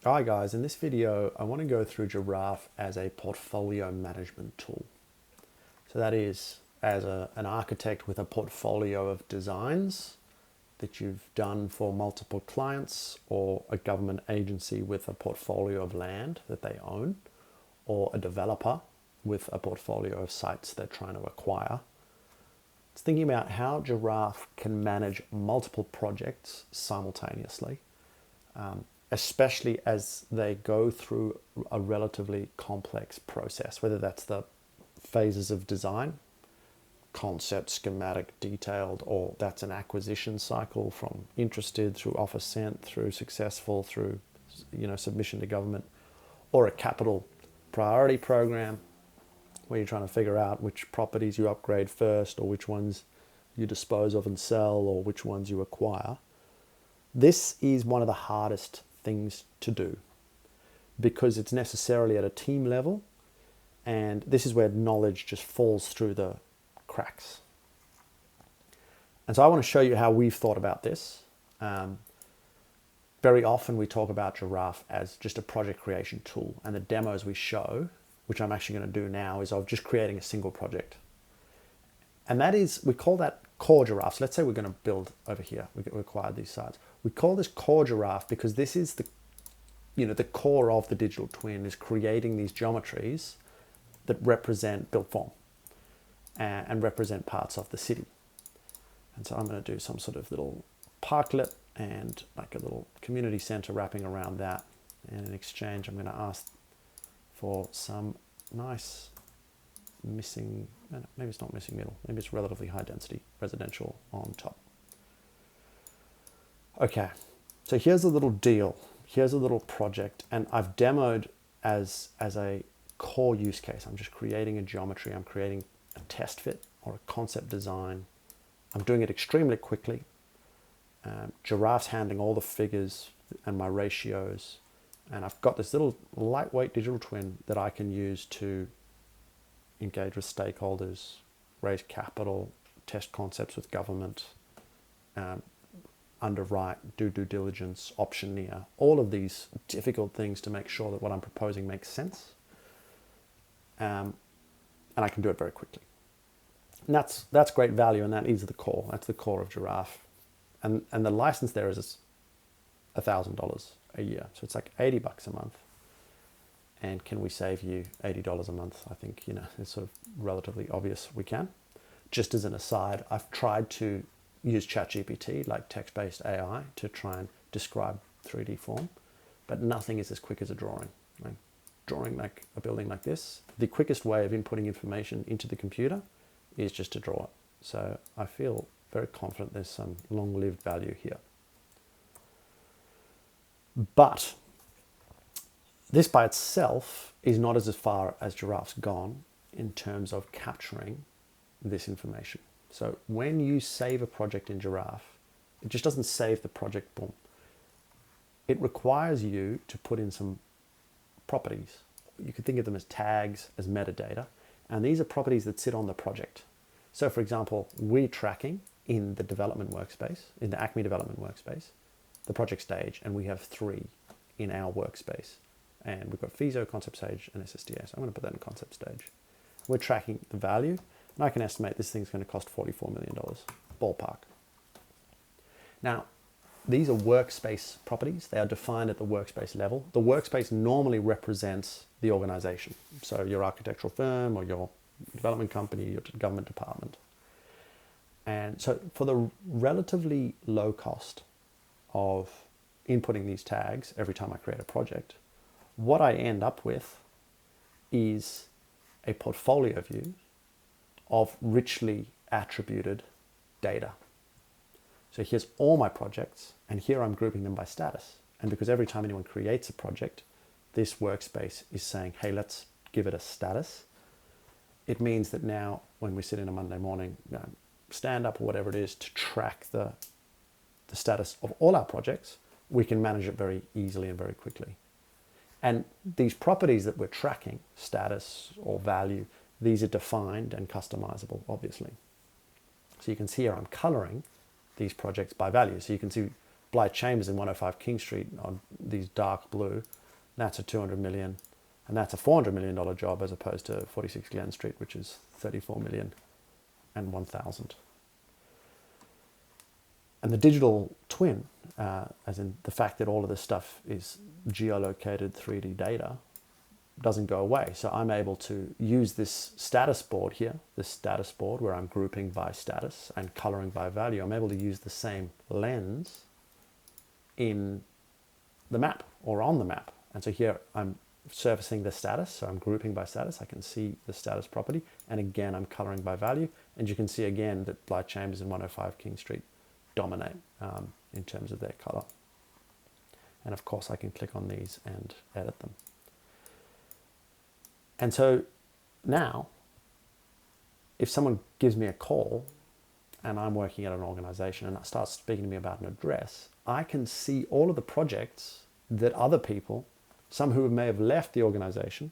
Hi guys, in this video I want to go through Giraffe as a portfolio management tool. So that is as an architect with a portfolio of designs that you've done for multiple clients, or a government agency with a portfolio of land that they own, or a developer with a portfolio of sites they're trying to acquire. It's thinking about how Giraffe can manage multiple projects simultaneously, especially as they go through a relatively complex process, whether that's the phases of design, concept, schematic, detailed, or that's an acquisition cycle from interested through offer sent, through successful, through submission to government, or a capital priority program where you're trying to figure out which properties you upgrade first, or which ones you dispose of and sell, or which ones you acquire. This is one of the hardest things to do because it's necessarily at a team level, and this is where knowledge just falls through the cracks. And so I want to show you how we've thought about this. Very often we talk about Giraffe as just a project creation tool, and the demos we show, which I'm actually going to do now, is of just creating a single project. And that is, we call that core Giraffe. So let's say we're going to build over here. We acquired these sites. We call this core Giraffe because this is the core of the digital twin, is creating these geometries that represent built form and represent parts of the city. And so I'm going to do some sort of little parklet and like a little community center wrapping around that. And in exchange, I'm going to ask for some nice missing, maybe it's not missing middle, maybe it's relatively high density residential on top. Okay, so here's a little deal. Here's a little project, and I've demoed as a core use case. I'm just creating a geometry. I'm creating a test fit or a concept design. I'm doing it extremely quickly. Giraffe's handling all the figures and my ratios, and I've got this little lightweight digital twin that I can use to engage with stakeholders, raise capital, test concepts with government, underwrite, do due diligence, optioneer, all of these difficult things to make sure that what I'm proposing makes sense. And I can do it very quickly. And that's great value, and that is the core. That's the core of Giraffe. And the license there is $1,000 a year. So it's like $80 a month. And can we save you $80 a month? I think, it's sort of relatively obvious we can. Just as an aside, I've tried to use ChatGPT, like text-based AI, to try and describe 3D form, but nothing is as quick as a drawing. Like drawing like a building like this, the quickest way of inputting information into the computer is just to draw it. So I feel very confident there's some long-lived value here. But this by itself is not as far as Giraffe's gone in terms of capturing this information. So when you save a project in Giraffe, it just doesn't save the project, boom. It requires you to put in some properties. You could think of them as tags, as metadata, and these are properties that sit on the project. So for example, we're tracking in the development workspace, in the Acme development workspace, the project stage, and we have 3 in our workspace. And we've got FISO, concept stage, and SSDA. So I'm going to put that in concept stage. We're tracking the value, and I can estimate this thing's going to cost $44 million, ballpark. Now, these are workspace properties. They are defined at the workspace level. The workspace normally represents the organization. So your architectural firm or your development company, your government department. And so for the relatively low cost of inputting these tags every time I create a project, what I end up with is a portfolio view of richly attributed data. So here's all my projects, and here I'm grouping them by status. And because every time anyone creates a project, this workspace is saying, hey, let's give it a status. It means that now when we sit in a Monday morning, stand up or whatever it is to track the status of all our projects, we can manage it very easily and very quickly. And these properties that we're tracking, status or value, these are defined and customizable, obviously. So you can see here I'm coloring these projects by value. So you can see Blythe Chambers in 105 King Street on these dark blue, that's a 200 million, and that's a $400 million job as opposed to 46 Glen Street, which is 34 million and 1,000. And the digital twin, as in the fact that all of this stuff is geolocated 3D data, doesn't go away. So I'm able to use this status board here, this status board where I'm grouping by status and coloring by value. I'm able to use the same lens in the map or on the map. And so here I'm surfacing the status, so I'm grouping by status. I can see the status property, and again I'm coloring by value, and you can see again that Blythe Chambers and 105 King Street dominate in terms of their color. And of course I can click on these and edit them. And so now, if someone gives me a call and I'm working at an organization and starts speaking to me about an address, I can see all of the projects that other people, some who may have left the organization,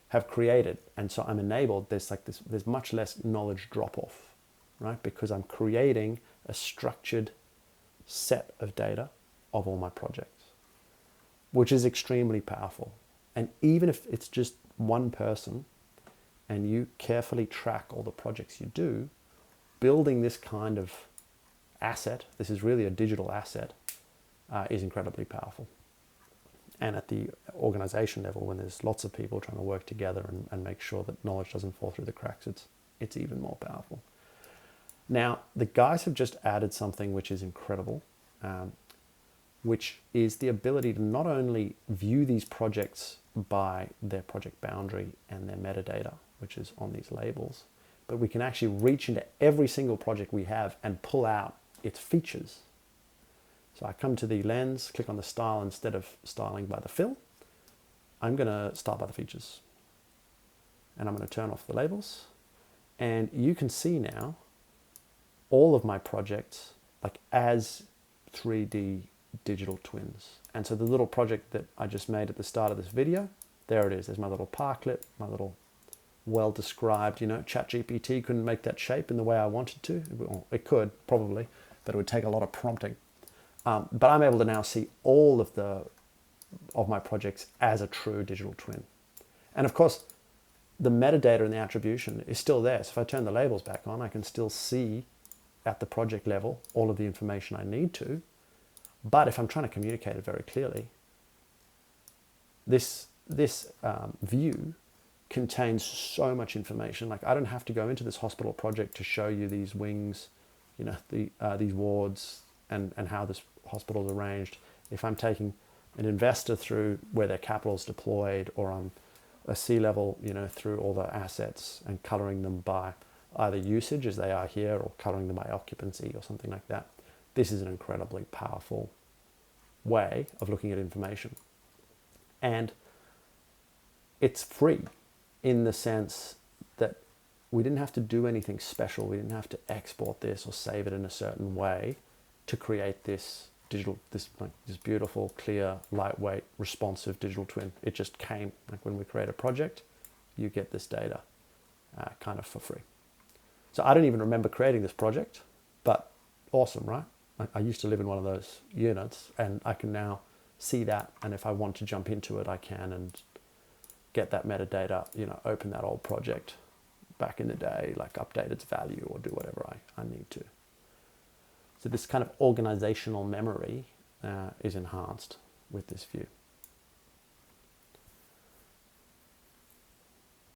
have created. And so I'm enabled, there's much less knowledge drop off, right? Because I'm creating a structured set of data of all my projects, which is extremely powerful. And even if it's just one person and you carefully track all the projects you do, building this kind of asset, this is really a digital asset, is incredibly powerful. And at the organization level, when there's lots of people trying to work together and make sure that knowledge doesn't fall through the cracks, it's even more powerful. Now, the guys have just added something which is incredible, which is the ability to not only view these projects by their project boundary and their metadata, which is on these labels, but we can actually reach into every single project we have and pull out its features. So I come to the lens, click on the style instead of styling by the fill. I'm going to style by the features. And I'm going to turn off the labels. And you can see now all of my projects like as 3D digital twins. And so the little project that I just made at the start of this video, there it is. There's my little parklet, my little well-described, ChatGPT couldn't make that shape in the way I wanted to. Well, it could, probably, but it would take a lot of prompting. But I'm able to now see all of my projects as a true digital twin. And of course, the metadata and the attribution is still there. So if I turn the labels back on, I can still see at the project level all of the information I need to. But if I'm trying to communicate it very clearly, this view contains so much information. Like I don't have to go into this hospital project to show you these wings, these wards and how this hospital is arranged. If I'm taking an investor through where their capital is deployed, or I'm a C-level, through all the assets and coloring them by either usage as they are here or coloring them by occupancy or something like that. This is an incredibly powerful way of looking at information. And it's free in the sense that we didn't have to do anything special. We didn't have to export this or save it in a certain way to create this beautiful, clear, lightweight, responsive digital twin. It just came. Like when we create a project, you get this data kind of for free. So I don't even remember creating this project, but awesome, right? I used to live in one of those units, and I can now see that. And if I want to jump into it, I can and get that metadata, open that old project back in the day, like update its value or do whatever I need to. So this kind of organizational memory is enhanced with this view.